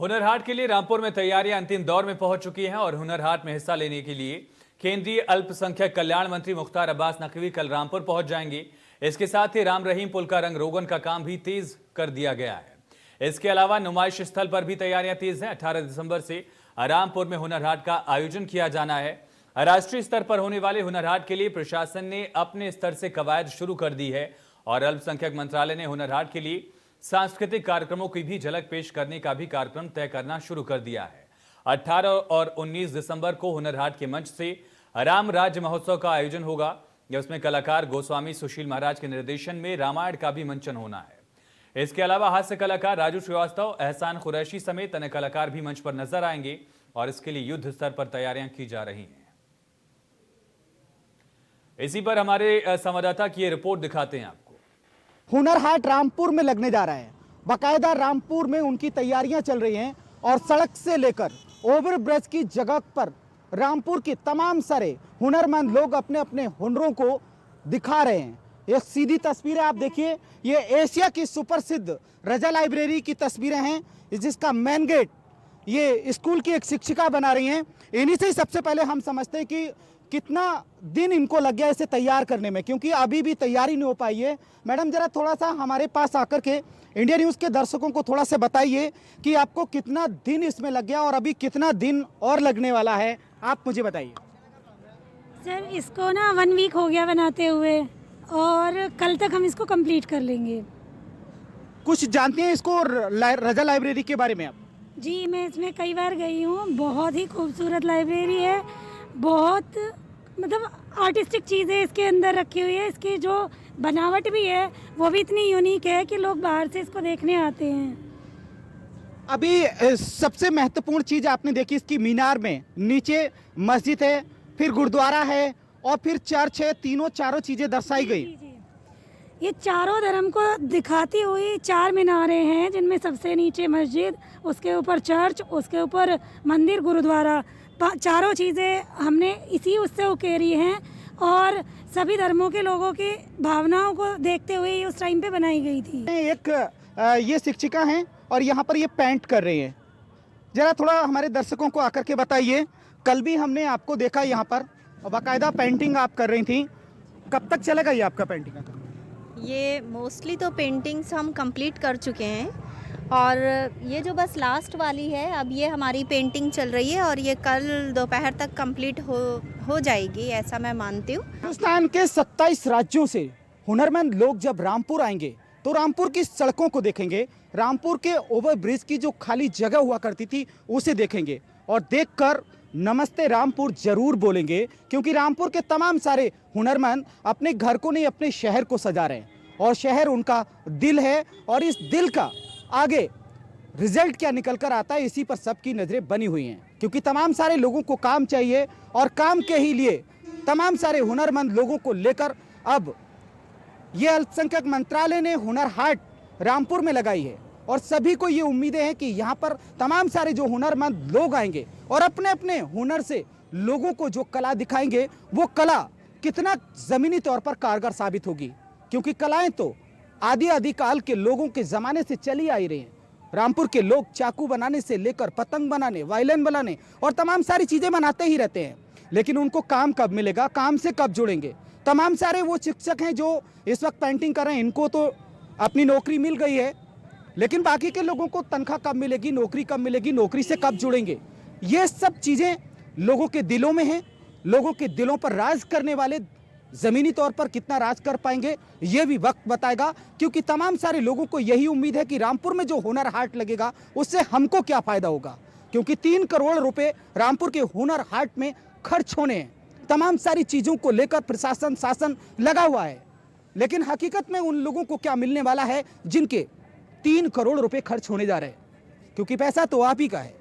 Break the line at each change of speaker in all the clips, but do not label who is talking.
हुनर हाट के लिए रामपुर में तैयारियां अंतिम दौर में पहुंच चुकी हैं और हुनर हाट में हिस्सा लेने के लिए केंद्रीय अल्पसंख्यक कल्याण मंत्री मुख्तार अब्बास नकवी कल रामपुर पहुंच जाएंगे। इसके साथ ही राम रहीम पुल का रंग रोगन का काम भी तेज कर दिया गया है। इसके अलावा नुमाइश स्थल पर भी तैयारियां तेज हैं। 18 दिसंबर से रामपुर में हुनर हाट का आयोजन किया जाना है। राष्ट्रीय स्तर पर होने वाले हुनर हाट के लिए प्रशासन ने अपने स्तर से कवायद शुरू कर दी है और अल्पसंख्यक मंत्रालय ने हुनर हाट के लिए सांस्कृतिक कार्यक्रमों की भी झलक पेश करने का भी कार्यक्रम तय करना शुरू कर दिया है। 18 और 19 दिसंबर को हुनर हाट के मंच से राम राज्य महोत्सव का आयोजन होगा। इसमें कलाकार गोस्वामी सुशील महाराज के निर्देशन में रामायण का भी मंचन होना है। इसके अलावा हास्य कलाकार राजू श्रीवास्तव, एहसान कुरैशी समेत अन्य कलाकार भी मंच पर नजर आएंगे और इसके लिए युद्ध स्तर पर तैयारियां की जा रही हैं। इसी पर हमारे संवाददाता की ये रिपोर्ट दिखाते हैं आपको।
हुनर हाट रामपुर में लगने जा रहा है। बाकायदा रामपुर में उनकी तैयारियां चल रही हैं और सड़क से लेकर ओवरब्रिज की जगह पर रामपुर के तमाम सारे हुनरमंद लोग अपने अपने हुनरों को दिखा रहे हैं। एक सीधी तस्वीरें आप देखिए, ये एशिया की सुप्रसिद्ध रजा लाइब्रेरी की तस्वीरें हैं, जिसका मेन गेट ये स्कूल की एक शिक्षिका बना रही हैं। इन्हीं से ही सबसे पहले हम समझते हैं कि कितना दिन इनको लग गया इसे तैयार करने में, क्योंकि अभी भी तैयारी नहीं हो पाई है। मैडम जरा थोड़ा सा हमारे पास आकर के इंडिया न्यूज़ के दर्शकों को थोड़ा सा बताइए कि आपको कितना दिन इसमें लग गया और अभी कितना दिन और लगने वाला है, आप मुझे बताइए।
सर इसको ना 1 वीक हो गया बनाते हुए और कल तक हम इसको कंप्लीट कर लेंगे।
कुछ जानते हैं इसको रजा लाइब्रेरी के बारे में आप?
जी मैं इसमें कई बार गई हूँ, बहुत ही खूबसूरत लाइब्रेरी है, बहुत मतलब आर्टिस्टिक चीज़ें इसके अंदर रखी हुई है। इसकी जो बनावट भी है वो भी इतनी यूनिक है कि लोग बाहर से इसको देखने आते हैं।
अभी सबसे महत्वपूर्ण चीज आपने देखी, इसकी मीनार में नीचे मस्जिद है, फिर गुरुद्वारा है और फिर चर्च है। चारों चीजें दर्शाई गई।
ये चारों धर्म को दिखाती हुई 4 मीनारें हैं, जिनमें सबसे नीचे मस्जिद, उसके ऊपर चर्च, उसके ऊपर मंदिर, गुरुद्वारा, चारों चीज़ें हमने इसी उससे उकेरी हैं और सभी धर्मों के लोगों की भावनाओं को देखते हुए उस टाइम पे बनाई गई थी।
एक ये शिक्षिका हैं और यहाँ पर ये पेंट कर रही हैं। जरा थोड़ा हमारे दर्शकों को आकर के बताइए, कल भी हमने आपको देखा यहाँ पर बाकायदा पेंटिंग आप कर रही थी, कब तक चलेगा ये आपका पेंटिंग का?
ये मोस्टली तो पेंटिंग्स हम कंप्लीट कर चुके हैं और ये जो बस लास्ट वाली है, अब ये हमारी पेंटिंग चल रही है और ये कल दोपहर तक कंप्लीट हो जाएगी, ऐसा मैं मानती हूँ।
हिंदुस्तान के 27 राज्यों से हुनरमंद लोग जब रामपुर आएंगे तो रामपुर की सड़कों को देखेंगे, रामपुर के ओवरब्रिज की जो खाली जगह हुआ करती थी उसे देखेंगे और देखकर नमस्ते रामपुर जरूर बोलेंगे, क्योंकि रामपुर के तमाम सारे हुनरमंद अपने घर को नहीं अपने शहर को सजा रहे हैं और शहर उनका दिल है और इस दिल का आगे रिजल्ट क्या निकल कर आता है इसी पर सबकी नजरें बनी हुई हैं, क्योंकि तमाम सारे लोगों को काम चाहिए और काम के ही लिए तमाम सारे हुनरमंद लोगों को लेकर अब ये अल्पसंख्यक मंत्रालय ने हुनर हाट रामपुर में लगाई है और सभी को ये उम्मीदें हैं कि यहाँ पर तमाम सारे जो हुनरमंद लोग आएंगे और अपने अपने हुनर से लोगों को जो कला दिखाएंगे वो कला कितना जमीनी तौर पर कारगर साबित होगी, क्योंकि कलाएं तो आदि काल के लोगों के ज़माने से चली आई रही हैं। रामपुर के लोग चाकू बनाने से लेकर पतंग बनाने, वायलिन बनाने और तमाम सारी चीज़ें बनाते ही रहते हैं, लेकिन उनको काम कब मिलेगा, काम से कब जुड़ेंगे? तमाम सारे वो शिक्षक हैं जो इस वक्त पेंटिंग कर रहे हैं, इनको तो अपनी नौकरी मिल गई है, लेकिन बाकी के लोगों को तनख्वाह कब मिलेगी, नौकरी कब मिलेगी, नौकरी से कब जुड़ेंगे? ये सब चीज़ें लोगों के दिलों में हैं। लोगों के दिलों पर राज करने वाले ज़मीनी तौर पर कितना राज कर पाएंगे ये भी वक्त बताएगा, क्योंकि तमाम सारे लोगों को यही उम्मीद है कि रामपुर में जो हुनर हाट लगेगा उससे हमको क्या फ़ायदा होगा, क्योंकि 3 करोड़ रुपए रामपुर के हुनर हाट में खर्च होने हैं। तमाम सारी चीज़ों को लेकर प्रशासन शासन लगा हुआ है, लेकिन हकीकत में उन लोगों को क्या मिलने वाला है जिनके 3 करोड़ रुपए खर्च होने जा रहे हैं, क्योंकि पैसा तो आप ही का है।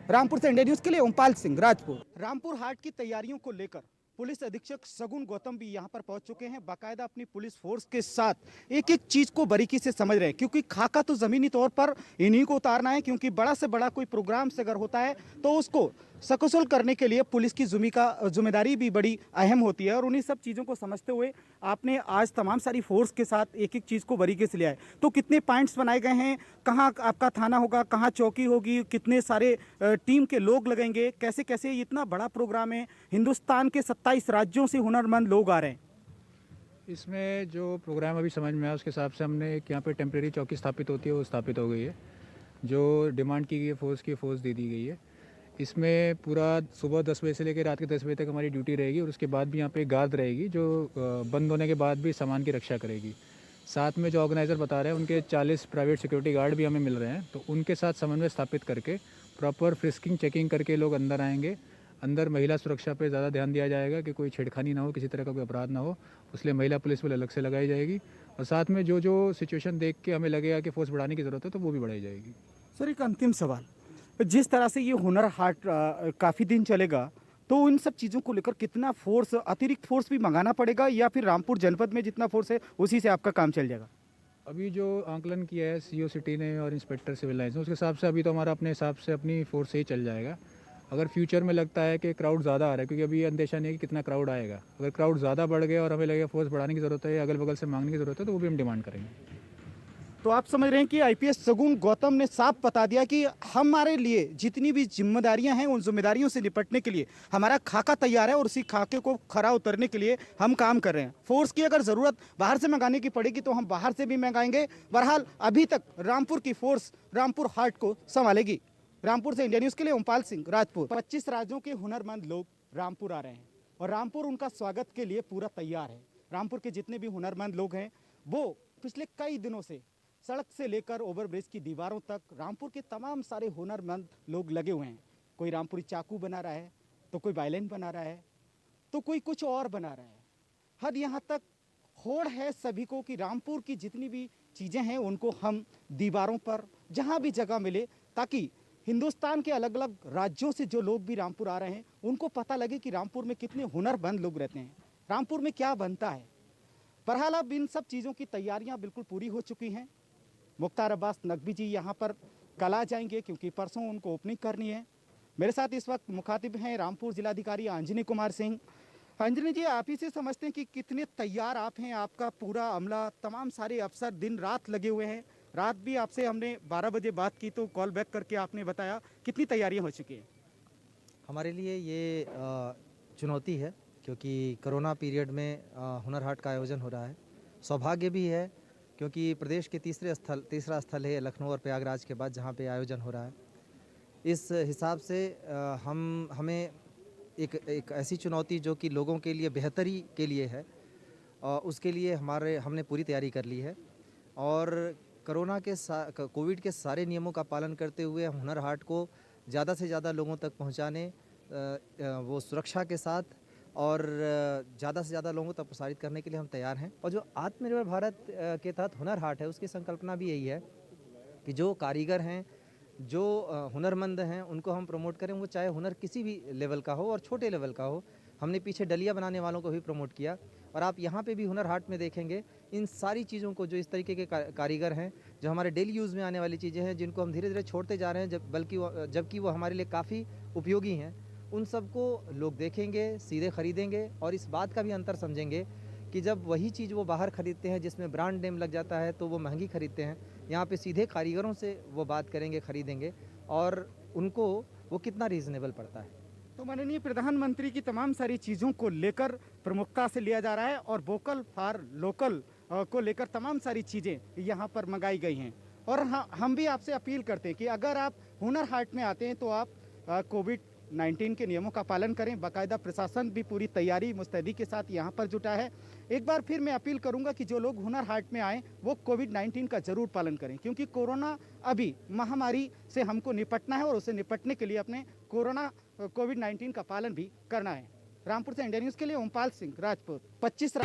रामपुर से इंडिया न्यूज़ के लिए ओमपाल सिंह, राजपुर। रामपुर हाट की तैयारियों को लेकर पुलिस अधीक्षक सगुन गौतम भी यहाँ पर पहुँच चुके हैं, बाकायदा अपनी पुलिस फोर्स के साथ एक एक चीज़ को बारीकी से समझ रहे हैं, क्योंकि खाका तो ज़मीनी तौर पर इन्हीं को उतारना है, क्योंकि बड़ा से बड़ा कोई प्रोग्राम से अगर होता है तो उसको सकुशल करने के लिए पुलिस की जिम्मेदारी भी बड़ी अहम होती है और उन्हीं सब चीज़ों को समझते हुए आपने आज तमाम सारी फोर्स के साथ एक एक चीज़ को बारीकी से लिया है। तो कितने पॉइंट्स बनाए गए हैं, कहाँ आपका थाना होगा, कहाँ चौकी होगी, कितने सारे टीम के लोग लगेंगे, कैसे कैसे ये इतना बड़ा प्रोग्राम है, हिंदुस्तान के 27 राज्यों से हुनरमंद लोग आ रहे हैं।
इसमें जो प्रोग्राम अभी समझ में आया उसके हिसाब से हमने एक यहाँ पे टेम्प्रेरी चौकी स्थापित होती है वो स्थापित हो गई है। जो डिमांड की गई है फोर्स दे दी गई है। इसमें पूरा सुबह 10 बजे से लेकर रात के 10 बजे तक हमारी ड्यूटी रहेगी और उसके बाद भी यहाँ पे गार्ड रहेगी जो बंद होने के बाद भी सामान की रक्षा करेगी। साथ में जो ऑर्गेनाइज़र बता रहे हैं उनके 40 प्राइवेट सिक्योरिटी गार्ड भी हमें मिल रहे हैं, तो उनके साथ समन्वय स्थापित करके प्रॉपर फ्रिस्किंग चेकिंग करके लोग अंदर आएंगे। अंदर महिला सुरक्षा पे ज़्यादा ध्यान दिया जाएगा कि कोई छेड़खानी ना हो, किसी तरह का कोई अपराध ना हो, इसलिए महिला पुलिस बल अलग से लगाई जाएगी। और साथ में जो जो सिचुएशन देख के हमें लगेगा कि फोर्स बढ़ाने की ज़रूरत है तो वो भी बढ़ाई जाएगी।
सर एक अंतिम सवाल, जिस तरह से ये हुनर हाट काफ़ी दिन चलेगा तो इन सब चीज़ों को लेकर कितना फोर्स, अतिरिक्त फोर्स भी मंगाना पड़ेगा या फिर रामपुर जनपद में जितना फोर्स है उसी से आपका काम चल जाएगा?
अभी जो आंकलन किया है सीओ सिटी ने और इंस्पेक्टर सिविल लाइन्स ने उसके हिसाब से अभी तो हमारा अपने हिसाब से अपनी फोर्स से ही चल जाएगा। अगर फ्यूचर में लगता है कि क्राउड ज़्यादा आ रहा है, क्योंकि अभी अंदेशा नहीं है कि कितना क्राउड आएगा, अगर क्राउड ज़्यादा बढ़ गया और हमें लगेगा फोर्स बढ़ाने की ज़रूरत है या अगल बगल से मांगने की ज़रूरत है तो वो भी हम डिमांड करेंगे।
तो आप समझ रहे हैं कि आईपीएस सगुन गौतम ने साफ बता दिया कि हमारे लिए जितनी भी जिम्मेदारियां हैं उन जिम्मेदारियों से निपटने के लिए हमारा खाका तैयार है और उसी खाके को खरा उतरने के लिए हम काम कर रहे हैं। फोर्स की अगर ज़रूरत बाहर से मंगाने की पड़ेगी तो हम बाहर से भी मंगाएंगे। बहरहाल अभी तक रामपुर की फोर्स रामपुर हाट को संभालेगी। रामपुर से इंडिया न्यूज़ के लिए ओमपाल सिंह, राजपुर। 25 राज्यों के हुनरमंद लोग रामपुर आ रहे हैं और रामपुर उनका स्वागत के लिए पूरा तैयार है। रामपुर के जितने भी हुनरमंद लोग हैं वो पिछले कई दिनों से सड़क से लेकर ओवरब्रिज की दीवारों तक रामपुर के तमाम सारे हुनरमंद लोग लगे हुए हैं। कोई रामपुरी चाकू बना रहा है, तो कोई वायलिन बना रहा है, तो कोई कुछ और बना रहा है। हर यहाँ तक होड़ है सभी को कि रामपुर की जितनी भी चीज़ें हैं उनको हम दीवारों पर जहाँ भी जगह मिले, ताकि हिंदुस्तान के अलग अलग राज्यों से जो लोग भी रामपुर आ रहे हैं उनको पता लगे कि रामपुर में कितने हुनरमंद लोग रहते हैं, रामपुर में क्या बनता है। बहरहाल अब इन सब चीज़ों की तैयारियाँ बिल्कुल पूरी हो चुकी हैं। मुख्तार अब्बास नकवी जी यहाँ पर कल आ जाएंगे क्योंकि परसों उनको ओपनिंग करनी है। मेरे साथ इस वक्त मुखातिब हैं रामपुर जिलाधिकारी अंजनी कुमार सिंह। अंजनी जी, आप ही से समझते हैं कि कितने तैयार आप हैं, आपका पूरा अमला, तमाम सारे अफसर दिन रात लगे हुए हैं। रात भी आपसे हमने 12 बजे बात की तो कॉल बैक करके आपने बताया कितनी तैयारियाँ हो चुकी हैं?
हमारे लिए ये चुनौती है क्योंकि कोरोना पीरियड में हुनर हाट का आयोजन हो रहा है। सौभाग्य भी है क्योंकि प्रदेश के तीसरा स्थल है लखनऊ और प्रयागराज के बाद जहाँ पे आयोजन हो रहा है। इस हिसाब से हमें एक ऐसी चुनौती जो कि लोगों के लिए बेहतरी के लिए है, उसके लिए हमने पूरी तैयारी कर ली है और कोविड के सारे नियमों का पालन करते हुए हम हुनर हाट को ज़्यादा से ज़्यादा लोगों तक पहुँचाने, वो सुरक्षा के साथ और ज़्यादा से ज़्यादा लोगों तक प्रसारित करने के लिए हम तैयार हैं। और जो आत्मनिर्भर भारत के तहत हुनर हाट है उसकी संकल्पना भी यही है कि जो कारीगर हैं, जो हुनरमंद हैं, उनको हम प्रमोट करें, वो चाहे हुनर किसी भी लेवल का हो और छोटे लेवल का हो। हमने पीछे डलिया बनाने वालों को भी प्रमोट किया और आप यहाँ पे भी हुनर हाट में देखेंगे इन सारी चीज़ों को, जो इस तरीके के कारीगर हैं, जो हमारे डेली यूज़ में आने वाली चीज़ें हैं, जिनको हम धीरे धीरे छोड़ते जा रहे हैं जबकि वो हमारे लिए काफ़ी उपयोगी हैं, उन सबको लोग देखेंगे, सीधे खरीदेंगे और इस बात का भी अंतर समझेंगे कि जब वही चीज़ वो बाहर खरीदते हैं जिसमें ब्रांड नेम लग जाता है तो वो महंगी खरीदते हैं। यहाँ पे सीधे कारीगरों से वो बात करेंगे, खरीदेंगे और उनको वो कितना रीज़नेबल पड़ता है।
तो माननीय प्रधानमंत्री की तमाम सारी चीज़ों को लेकर प्रमुखता से लिया जा रहा है और वोकल फॉर लोकल को लेकर तमाम सारी चीज़ें यहाँ पर मंगाई गई हैं। और हम भी आपसे अपील करते हैं कि अगर आप हुनर हाट में आते हैं तो आप कोविड-19 के नियमों का पालन करें। बाकायदा प्रशासन भी पूरी तैयारी मुस्तैदी के साथ यहाँ पर जुटा है। एक बार फिर मैं अपील करूँगा कि जो लोग हुनर हाट में आएँ वो कोविड-19 का ज़रूर पालन करें, क्योंकि कोरोना अभी महामारी से हमको निपटना है और उसे निपटने के लिए अपने कोविड-19 का पालन भी करना है। रामपुर से इंडिया न्यूज़ के लिए ओमपाल सिंह, राजपुर। 25